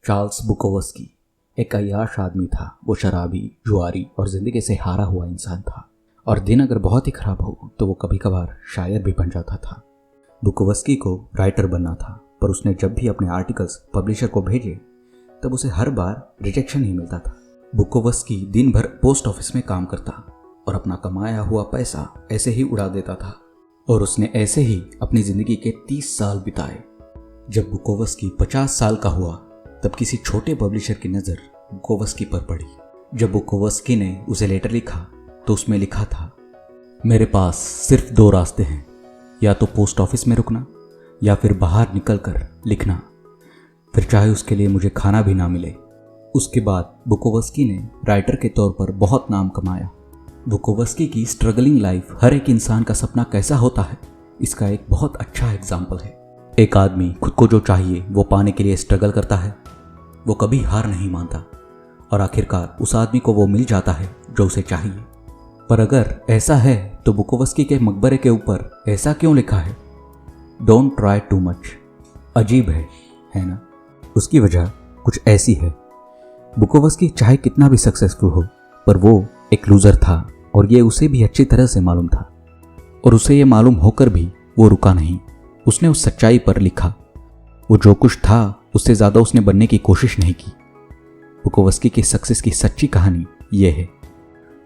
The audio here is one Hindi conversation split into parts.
चार्ल्स बुकोवस्की एक अय्याश आदमी था। वो शराबी, जुआरी और जिंदगी से हारा हुआ इंसान था और दिन अगर बहुत ही खराब हो तो वो कभी कभार शायर भी बन जाता था। बुकोवस्की को राइटर बनना था, पर उसने जब भी अपने आर्टिकल्स पब्लिशर को भेजे तब उसे हर बार रिजेक्शन ही मिलता था। बुकोवस्की दिन भर पोस्ट ऑफिस में काम करता और अपना कमाया हुआ पैसा ऐसे ही उड़ा देता था और उसने ऐसे ही अपनी जिंदगी के 30 साल बिताए। जब बुकोवस्की 50 साल का हुआ तब किसी छोटे पब्लिशर की नज़र बुकोवस्की पर पड़ी। जब बुकोवस्की ने उसे लेटर लिखा तो उसमें लिखा था, मेरे पास सिर्फ 2 रास्ते हैं, या तो पोस्ट ऑफिस में रुकना या फिर बाहर निकलकर लिखना, फिर चाहे उसके लिए मुझे खाना भी ना मिले। उसके बाद बुकोवस्की ने राइटर के तौर पर बहुत नाम कमाया। बुकोवस्की की स्ट्रगलिंग लाइफ हर एक इंसान का सपना कैसा होता है, इसका एक बहुत अच्छा एग्जाम्पल है। एक आदमी खुद को जो चाहिए वो पाने के लिए स्ट्रगल करता है, वो कभी हार नहीं मानता और आखिरकार उस आदमी को वो मिल जाता है जो उसे चाहिए। पर अगर ऐसा है तो बुकोवस्की के मकबरे के ऊपर ऐसा क्यों लिखा है, डोंट ट्राई टू मच। अजीब है ना? उसकी वजह कुछ ऐसी है, बुकोवस्की चाहे कितना भी सक्सेसफुल हो पर वो एक लूजर था और ये उसे भी अच्छी तरह से मालूम था। और उसे ये मालूम होकर भी वो रुका नहीं। उसने उस सच्चाई पर लिखा। वो जो कुछ था उससे ज़्यादा उसने बनने की कोशिश नहीं की। बुकोवस्की की सक्सेस की सच्ची कहानी ये है,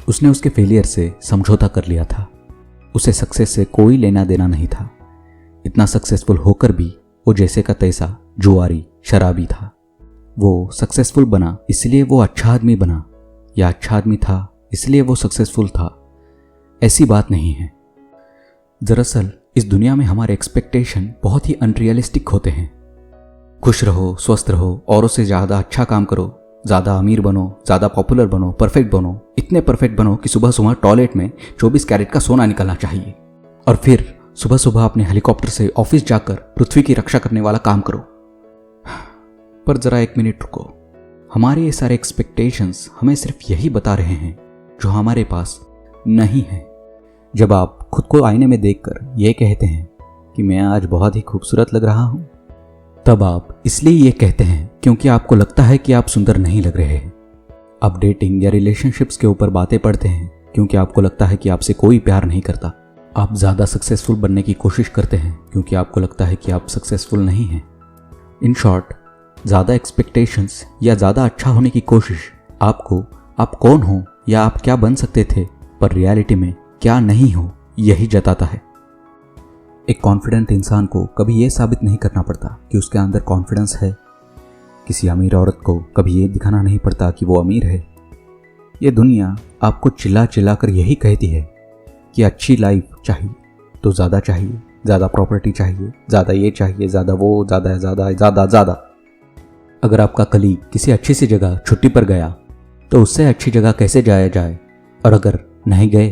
उसने उसके फेलियर से समझौता कर लिया था। उसे सक्सेस से कोई लेना देना नहीं था। इतना सक्सेसफुल होकर भी वो जैसे का तैसा जुआरी, शराबी था। वो सक्सेसफुल बना इसलिए वो अच्छा आदमी बना, या अच्छा आदमी था इसलिए वो सक्सेसफुल था, ऐसी बात नहीं है। दरअसल इस दुनिया में हमारे एक्सपेक्टेशन बहुत ही अनरियलिस्टिक होते हैं। खुश रहो, स्वस्थ रहो, औरों से ज़्यादा अच्छा काम करो, ज़्यादा अमीर बनो, ज़्यादा पॉपुलर बनो, परफेक्ट बनो, इतने परफेक्ट बनो कि सुबह सुबह टॉयलेट में 24 कैरेट का सोना निकलना चाहिए, और फिर सुबह सुबह अपने हेलीकॉप्टर से ऑफिस जाकर पृथ्वी की रक्षा करने वाला काम करो। पर ज़रा एक मिनट रुको, हमारे ये सारे एक्सपेक्टेशंस हमें सिर्फ यही बता रहे हैं जो हमारे पास नहीं है। जब आप खुद को आईने में देखकर ये कहते हैं कि मैं आज बहुत ही खूबसूरत लग रहा हूँ, तब आप इसलिए ये कहते हैं क्योंकि आपको लगता है कि आप सुंदर नहीं लग रहे हैं। आप डेटिंग या रिलेशनशिप्स के ऊपर बातें पढ़ते हैं क्योंकि आपको लगता है कि आपसे कोई प्यार नहीं करता। आप ज़्यादा सक्सेसफुल बनने की कोशिश करते हैं क्योंकि आपको लगता है कि आप सक्सेसफुल नहीं हैं। इन शॉर्ट, ज़्यादा एक्सपेक्टेशंस या ज़्यादा अच्छा होने की कोशिश आपको आप कौन हो या आप क्या बन सकते थे पर रियलिटी में क्या नहीं हो यही जताता है। एक कॉन्फिडेंट इंसान को कभी ये साबित नहीं करना पड़ता कि उसके अंदर कॉन्फिडेंस है। किसी अमीर औरत को कभी ये दिखाना नहीं पड़ता कि वो अमीर है। ये दुनिया आपको चिल्ला चिल्ला कर यही कहती है कि अच्छी लाइफ चाहिए तो ज़्यादा चाहिए, ज़्यादा प्रॉपर्टी चाहिए, ज़्यादा ये चाहिए, ज़्यादा वो, ज़्यादा ज़्यादा ज़्यादा ज़्यादा। अगर आपका कलीग किसी अच्छी सी जगह छुट्टी पर गया तो उससे अच्छी जगह कैसे जाया जाए, और अगर नहीं गए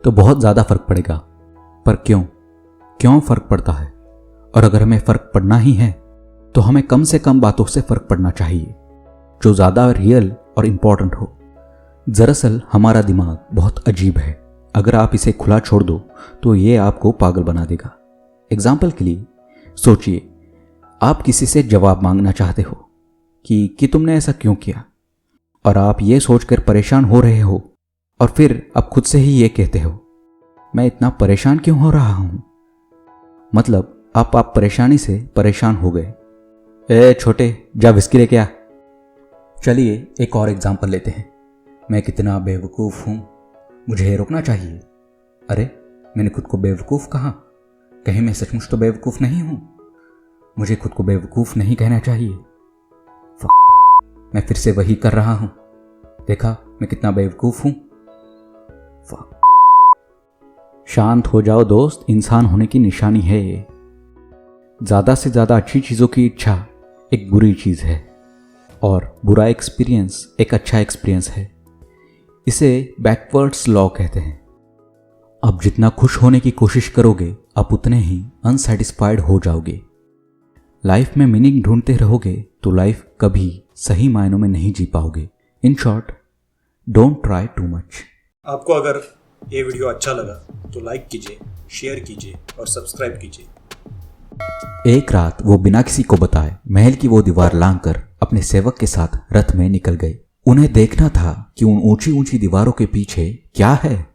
तो बहुत ज़्यादा फ़र्क पड़ेगा। पर क्यों फ़र्क पड़ता है? और अगर हमें फ़र्क पड़ना ही है तो हमें कम से कम बातों से फ़र्क पड़ना चाहिए जो ज़्यादा रियल और इम्पॉर्टेंट हो। दरअसल हमारा दिमाग बहुत अजीब है। अगर आप इसे खुला छोड़ दो तो ये आपको पागल बना देगा। एग्जाम्पल के लिए सोचिए, आप किसी से जवाब मांगना चाहते हो कि तुमने ऐसा क्यों किया, और आप ये सोचकर परेशान हो रहे हो, और फिर आप खुद से ही ये कहते हो, मैं इतना परेशान क्यों हो रहा हूँ। मतलब आप परेशानी से परेशान हो गए। ए छोटे, जा विस्की लेके आ। चलिए एक और एग्जाम्पल लेते हैं। मैं कितना बेवकूफ़ हूँ, मुझे रोकना चाहिए। अरे मैंने खुद को बेवकूफ़ कहा, कहीं मैं सचमुच तो बेवकूफ़ नहीं हूँ। मुझे खुद को बेवकूफ़ नहीं कहना चाहिए। मैं फिर से वही कर रहा हूँ, देखा मैं कितना बेवकूफ़ हूँ। शांत हो जाओ दोस्त, इंसान होने की निशानी है ये। ज़्यादा से ज़्यादा अच्छी चीज़ों की इच्छा एक बुरी चीज़ है, और बुरा एक्सपीरियंस एक अच्छा एक्सपीरियंस है। इसे बैकवर्ड्स लॉ कहते हैं। आप जितना खुश होने की कोशिश करोगे आप उतने ही अनसेटिस्फाइड हो जाओगे। लाइफ में मीनिंग ढूंढते रहोगे तो लाइफ कभी सही मायनों में नहीं जी पाओगे। In short, don't try too much. आपको अगर ये वीडियो अच्छा लगा तो लाइक कीजिए, शेयर कीजिए और सब्सक्राइब कीजिए। एक रात वो बिना किसी को बताए महल की वो दीवार लांघकर अपने सेवक के साथ रथ में निकल गए। उन्हें देखना था कि उन ऊंची ऊंची दीवारों के पीछे क्या है।